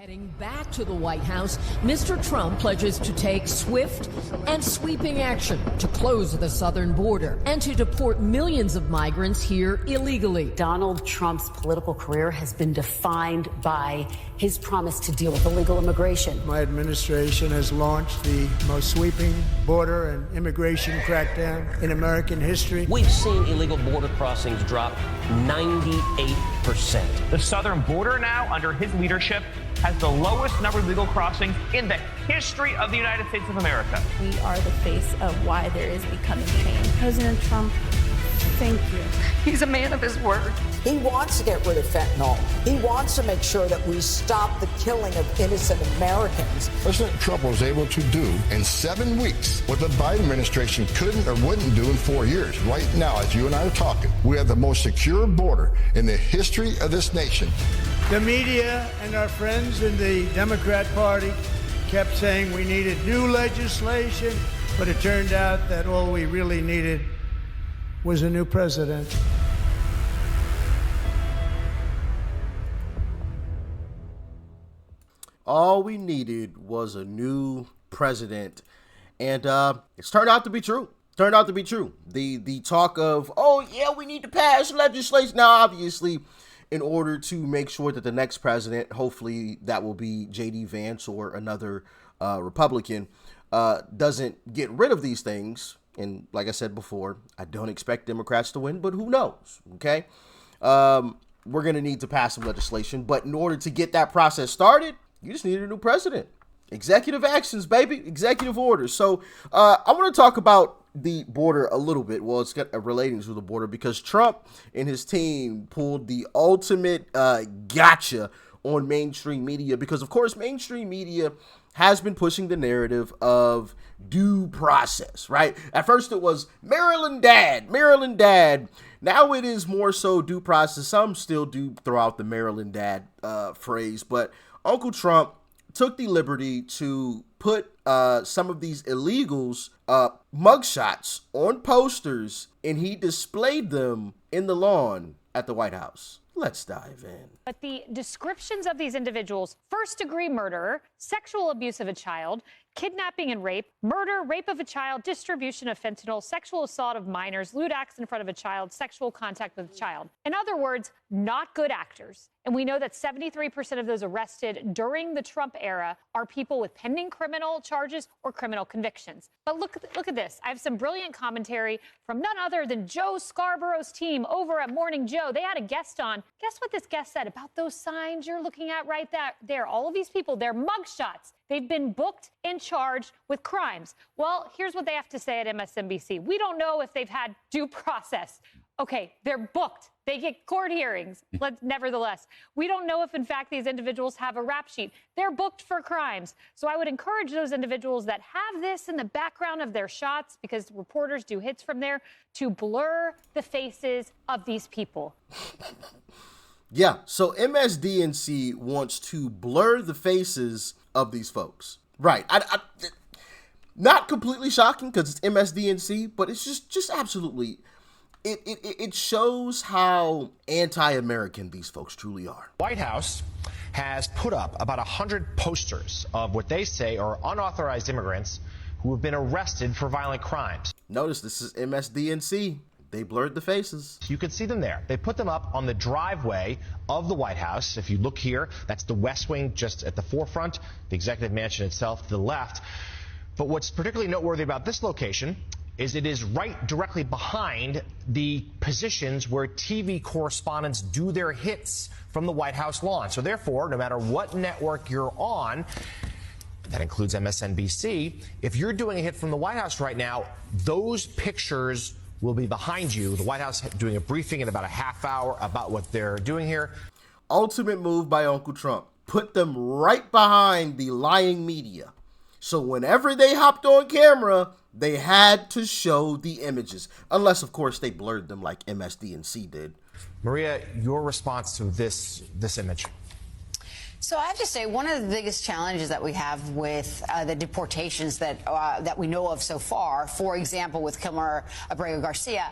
Heading back to the White House, Mr. Trump pledges to take swift and sweeping action to close the southern border and to deport millions of migrants here illegally. Donald Trump's political career has been defined by his promise to deal with illegal immigration. My administration has launched the most sweeping border and immigration crackdown in American history. We've seen illegal border crossings drop 98%. The southern border now, under his leadership, has the lowest number of legal crossings in the history of the United States of America. We are the face of why there is becoming change. President Trump, thank you. He's a man of his word. He wants to get rid of fentanyl. He wants to make sure that we stop the killing of innocent Americans. President Trump was able to do in 7 weeks what the Biden administration couldn't or wouldn't do in 4 years. Right now, as you and I are talking, we have the most secure border in the history of this nation. The media and our friends in the Democrat Party kept saying we needed new legislation, but it turned out that all we really needed was a new president. All we needed was a new president, and it's turned out to be true. The talk of, oh yeah, we need to pass legislation. Now, obviously, in order to make sure that the next president, hopefully that will be J.D. Vance or another Republican, doesn't get rid of these things. And like I said before, I don't expect Democrats to win, but who knows, okay? We're going to need to pass some legislation, but in order to get that process started, you just need a new president. Executive actions, baby. Executive orders. So I want to talk about the border a little bit. Well, it's got relating to the border because Trump and his team pulled the ultimate gotcha on mainstream media because, of course, mainstream media has been pushing the narrative of due process, right? At first it was Maryland dad. Now it is more so due process. Some still do throw out the Maryland dad phrase, but Uncle Trump took the liberty to put some of these illegals mugshots on posters, and he displayed them in the lawn at the White House. Let's dive in. But the descriptions of these individuals: first-degree murderer, sexual abuse of a child, kidnapping and rape, murder, rape of a child, distribution of fentanyl, sexual assault of minors, lewd acts in front of a child, sexual contact with a child. In other words, not good actors. And we know that 73% of those arrested during the Trump era are people with pending criminal charges or criminal convictions. But look at this. I have some brilliant commentary from none other than Joe Scarborough's team over at Morning Joe. They had a guest on. Guess what this guest said about those signs you're looking at right there? All of these people, they're mugshots. They've been booked and charged with crimes. Well, here's what they have to say at MSNBC. We don't know if they've had due process. Okay, they're booked. They get court hearings. Nevertheless, we don't know if, in fact, these individuals have a rap sheet. They're booked for crimes. So I would encourage those individuals that have this in the background of their shots, because reporters do hits from there, to blur the faces of these people. Yeah, so MSDNC wants to blur the faces of these folks. Right. Not completely shocking because it's MSDNC, but it's just absolutely... It shows how anti-American these folks truly are. White House has put up about 100 posters of what they say are unauthorized immigrants who have been arrested for violent crimes. Notice this is MSDNC. They blurred the faces. You can see them there. They put them up on the driveway of the White House. If you look here, that's the West Wing just at the forefront, the Executive Mansion itself to the left. But what's particularly noteworthy about this location is it is right directly behind the positions where TV correspondents do their hits from the White House lawn. So therefore, no matter what network you're on, that includes MSNBC, if you're doing a hit from the White House right now, those pictures will be behind you. The White House doing a briefing in about a half hour about what they're doing here. Ultimate move by Uncle Trump. Put them right behind the lying media. So whenever they hopped on camera, they had to show the images. Unless, of course, they blurred them like MSDNC did. Maria, your response to this image? So I have to say, one of the biggest challenges that we have with the deportations that we know of so far, for example, with Kilmer Abrego Garcia,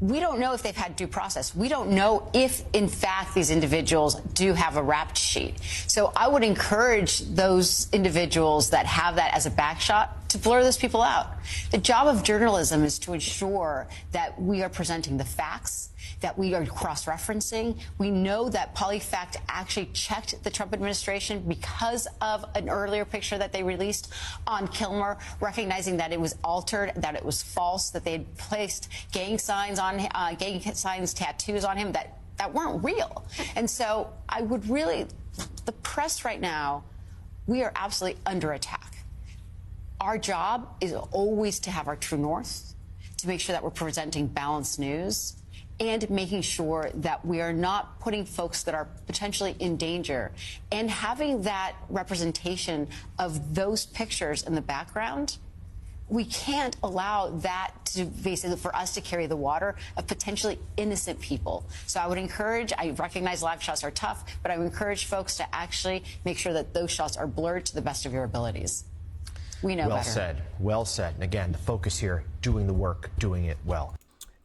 we don't know if they've had due process. We don't know if, in fact, these individuals do have a rap sheet. So I would encourage those individuals that have that as a backshot to blur those people out. The job of journalism is to ensure that we are presenting the facts, that we are cross-referencing. We know that PolyFact actually checked the Trump administration because of an earlier picture that they released on Kilmer, recognizing that it was altered, that it was false, that they had placed gang signs, tattoos on him that weren't real. And so I would really, the press right now, we are absolutely under attack. Our job is always to have our true north, to make sure that we're presenting balanced news, and making sure that we are not putting folks that are potentially in danger, and having that representation of those pictures in the background. We can't allow that to basically for us to carry the water of potentially innocent people. So I would encourage, I recognize live shots are tough, but I would encourage folks to actually make sure that those shots are blurred to the best of your abilities. We know better. Well said. Well said. And again, the focus here, doing the work, doing it well.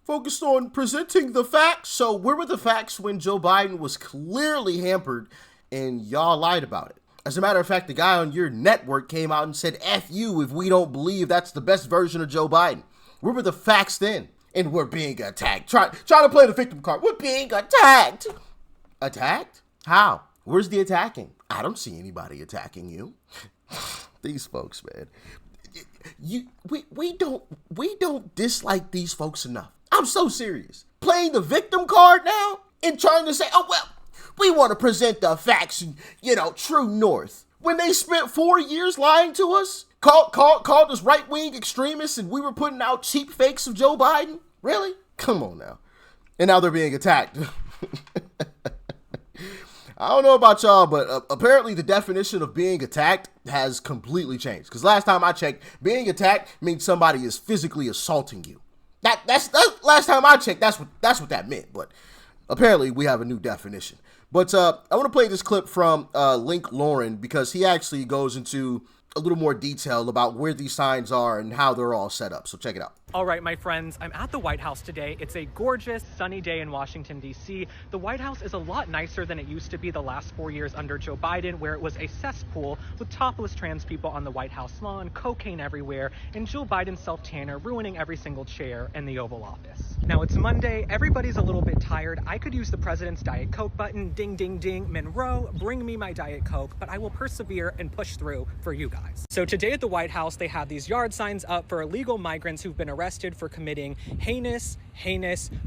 Focused on presenting the facts. So where were the facts when Joe Biden was clearly hampered and y'all lied about it? As a matter of fact, the guy on your network came out and said, F you if we don't believe that's the best version of Joe Biden. Where were the facts then? And we're being attacked. Try to play the victim card. We're being attacked. Attacked? How? Where's the attacking? I don't see anybody attacking you. These folks, man. We don't dislike these folks enough. I'm so serious. Playing the victim card now and trying to say, oh, well, we want to present the facts and, true north. When they spent 4 years lying to us, called us right-wing extremists, and we were putting out cheap fakes of Joe Biden? Really? Come on now. And now they're being attacked. I don't know about y'all, but apparently the definition of being attacked has completely changed. Because last time I checked, being attacked means somebody is physically assaulting you. That's last time I checked, that's what that meant. But apparently we have a new definition. But I want to play this clip from Link Lauren, because he actually goes into a little more detail about where these signs are and how they're all set up. So check it out. All right, my friends, I'm at the White House today. It's a gorgeous, sunny day in Washington, D.C. The White House is a lot nicer than it used to be the last 4 years under Joe Biden, where it was a cesspool with topless trans people on the White House lawn, cocaine everywhere, and Joe Biden's self-tanner ruining every single chair in the Oval Office. Now, it's Monday. Everybody's a little bit tired. I could use the president's Diet Coke button. Ding, ding, ding. Monroe, bring me my Diet Coke, but I will persevere and push through for you guys. So today at the White House, they have these yard signs up for illegal migrants who've been arrested for committing heinous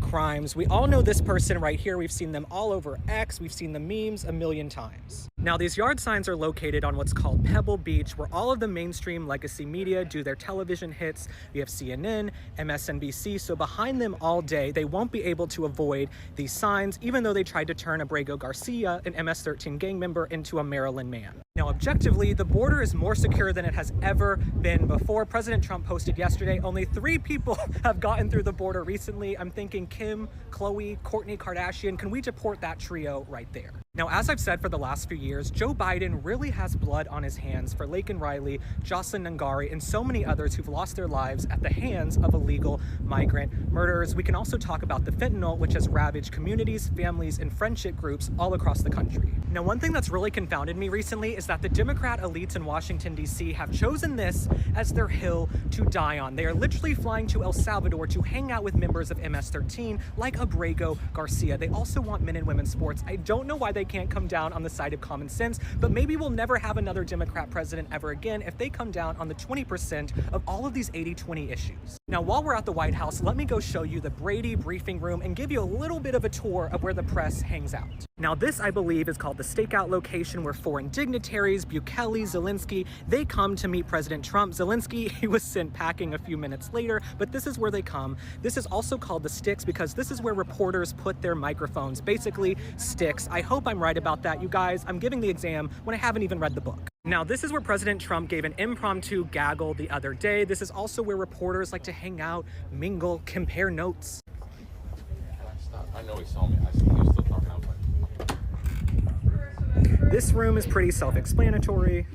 crimes. We all know this person right here. We've seen them all over X. We've seen the memes a million times. Now, these yard signs are located on what's called Pebble Beach, where all of the mainstream legacy media do their television hits. We have CNN, MSNBC, so behind them all day, they won't be able to avoid these signs, even though they tried to turn Abrego Garcia, an MS-13 gang member, into a Maryland man. Now, objectively, the border is more secure than it has ever been before. President Trump posted yesterday, only 3 people have gotten through the border recently. I'm thinking Kim, Khloe, Kourtney Kardashian. Can we deport that trio right there? Now, as I've said for the last few years, Joe Biden really has blood on his hands for Laken Riley, Jocelyn Nungari, and so many others who've lost their lives at the hands of illegal migrant murderers. We can also talk about the fentanyl, which has ravaged communities, families, and friendship groups all across the country. Now, one thing that's really confounded me recently is that the Democrat elites in Washington, D.C. have chosen this as their hill to die on. They are literally flying to El Salvador to hang out with members of MS-13 like Abrego Garcia. They also want men and women's sports. I don't know why they can't come down on the side of common sense, but maybe we'll never have another Democrat president ever again if they come down on the 20% of all of these 80-20 issues. Now, while we're at the White House, let me go show you the Brady briefing room and give you a little bit of a tour of where the press hangs out. Now, this, I believe, is called the stakeout location, where foreign dignitaries, Bukele, Zelensky, they come to meet President Trump. Zelensky, he was sent packing a few minutes later, but this is where they come. This is also called the sticks because this is where reporters put their microphones, basically sticks. I hope I'm right about that, you guys. I'm giving the exam when I haven't even read the book. Now, this is where President Trump gave an impromptu gaggle the other day. This is also where reporters like to hang out, mingle, compare notes. I know he saw me. I see he was still talking. I was like... This room is pretty self-explanatory.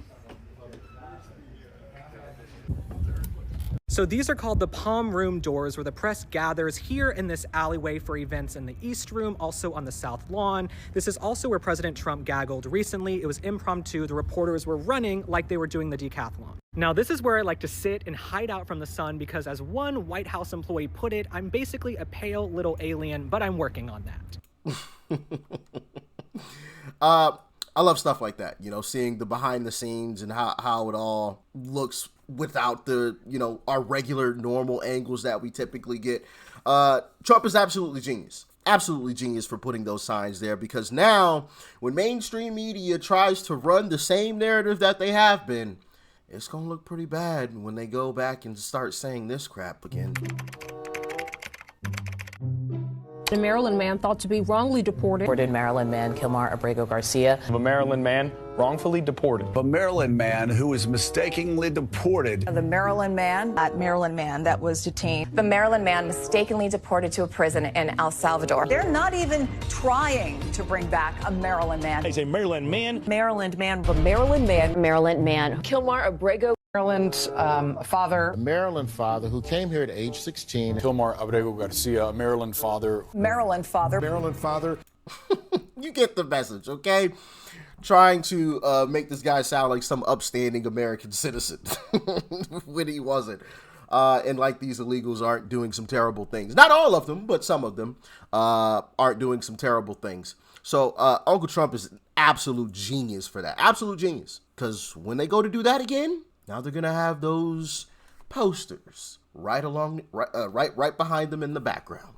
So these are called the Palm Room doors, where the press gathers here in this alleyway for events in the East Room, also on the South Lawn. This is also where President Trump gaggled recently. It was impromptu. The reporters were running like they were doing the decathlon. Now, this is where I like to sit and hide out from the sun because, as one White House employee put it, I'm basically a pale little alien, but I'm working on that. I love stuff like that, you know, seeing the behind the scenes and how it all looks without the, you know, our regular normal angles that we typically get. Trump is absolutely genius for putting those signs there, because now when mainstream media tries to run the same narrative that they have been, it's going to look pretty bad when they go back and start saying this crap again. A Maryland man thought to be wrongly deported. Maryland man Kilmar Abrego Garcia. A Maryland man wrongfully deported. A Maryland man who was mistakenly deported. The Maryland man that was detained. The Maryland man mistakenly deported to a prison in El Salvador. They're not even trying to bring back a Maryland man. He's a Maryland man. Maryland man. A Maryland man. Maryland man. Kilmar Abrego. Maryland's father. A Maryland father who came here at age 16. Kilmar Abrego Garcia, a Maryland father. Maryland father. Maryland father. You get the message, okay? Trying to make this guy sound like some upstanding American citizen when he wasn't. And like these illegals aren't doing some terrible things. Not all of them, but some of them aren't doing some terrible things. So Uncle Trump is an absolute genius for that. Absolute genius. Because when they go to do that again, now they're going to have those posters right behind them in the background.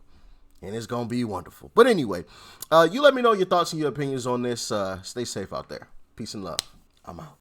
And it's going to be wonderful. But anyway, you let me know your thoughts and your opinions on this. Stay safe out there. Peace and love. I'm out.